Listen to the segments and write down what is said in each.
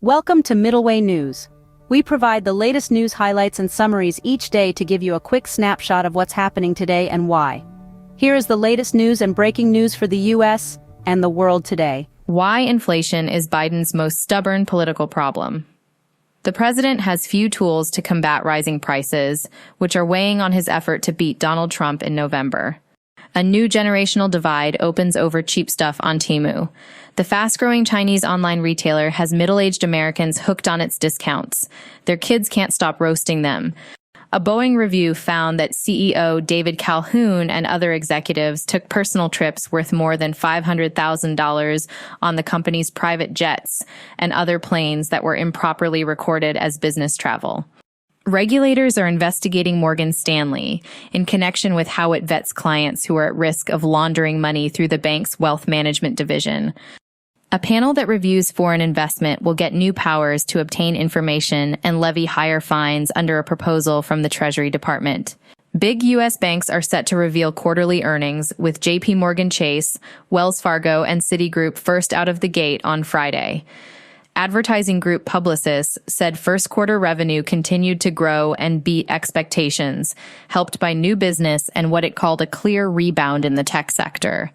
Welcome to Middleway News. We provide the latest news highlights and summaries each day to give you a quick snapshot of what's happening today and why. Here is the latest news and breaking news for the US and the world today. Why inflation is Biden's most stubborn political problem. The president has few tools to combat rising prices, which are weighing on his effort to beat Donald Trump in November. A new generational divide opens over cheap stuff on Temu. The fast-growing Chinese online retailer has middle-aged Americans hooked on its discounts. Their kids can't stop roasting them. A Boeing review found that CEO David Calhoun and other executives took personal trips worth more than $500,000 on the company's private jets and other planes that were improperly recorded as business travel. Regulators are investigating Morgan Stanley in connection with how it vets clients who are at risk of laundering money through the bank's wealth management division. A panel that reviews foreign investment will get new powers to obtain information and levy higher fines under a proposal from the Treasury Department. Big U.S. banks are set to reveal quarterly earnings, with J.P. Morgan Chase, Wells Fargo, and Citigroup first out of the gate on Friday. Advertising group Publicis said first quarter revenue continued to grow and beat expectations, helped by new business and what it called a clear rebound in the tech sector.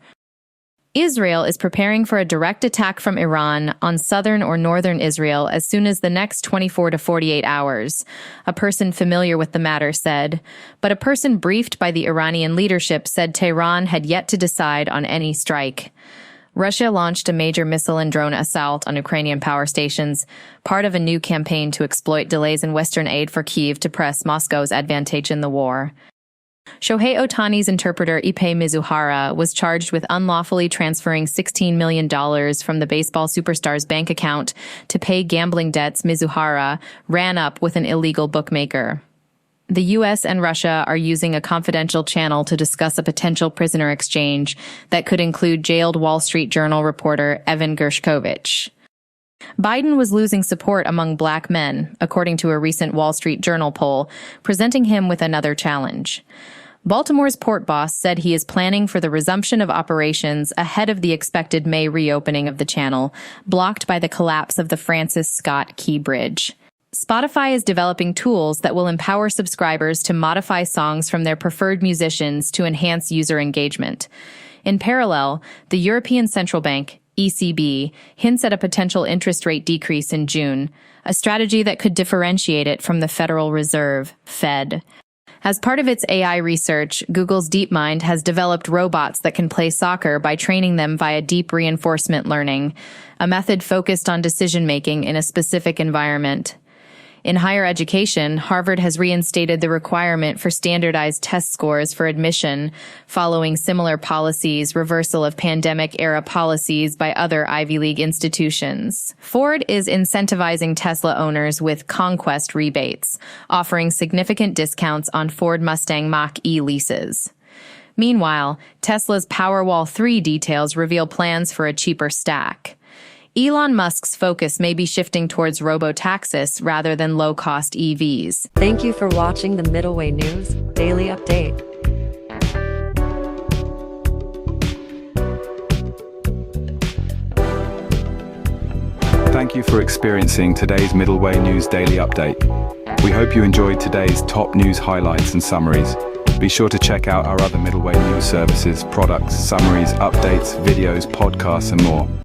Israel is preparing for a direct attack from Iran on southern or northern Israel as soon as the next 24 to 48 hours, a person familiar with the matter said, but a person briefed by the Iranian leadership said Tehran had yet to decide on any strike. Russia launched a major missile and drone assault on Ukrainian power stations, part of a new campaign to exploit delays in Western aid for Kyiv to press Moscow's advantage in the war. Shohei Ohtani's interpreter Ippei Mizuhara was charged with unlawfully transferring $16 million from the baseball superstar's bank account to pay gambling debts Mizuhara ran up with an illegal bookmaker. The U.S. and Russia are using a confidential channel to discuss a potential prisoner exchange that could include jailed Wall Street Journal reporter Evan Gershkovich. Biden was losing support among black men, according to a recent Wall Street Journal poll, presenting him with another challenge. Baltimore's port boss said he is planning for the resumption of operations ahead of the expected May reopening of the channel, blocked by the collapse of the Francis Scott Key Bridge. Spotify is developing tools that will empower subscribers to modify songs from their preferred musicians to enhance user engagement. In parallel, the European Central Bank, ECB, hints at a potential interest rate decrease in June, a strategy that could differentiate it from the Federal Reserve, Fed. As part of its AI research, Google's DeepMind has developed robots that can play soccer by training them via deep reinforcement learning, a method focused on decision-making in a specific environment. In higher education, Harvard has reinstated the requirement for standardized test scores for admission, following similar policies, reversal of pandemic-era policies by other Ivy League institutions. Ford is incentivizing Tesla owners with Conquest rebates, offering significant discounts on Ford Mustang Mach-E leases. Meanwhile, Tesla's Powerwall 3 details reveal plans for a cheaper stack. Elon Musk's focus may be shifting towards robo-taxis rather than low-cost EVs. Thank you for watching the Middleway News Daily Update. Thank you for experiencing today's Middleway News Daily Update. We hope you enjoyed today's top news highlights and summaries. Be sure to check out our other Middleway News services, products, summaries, updates, videos, podcasts, and more.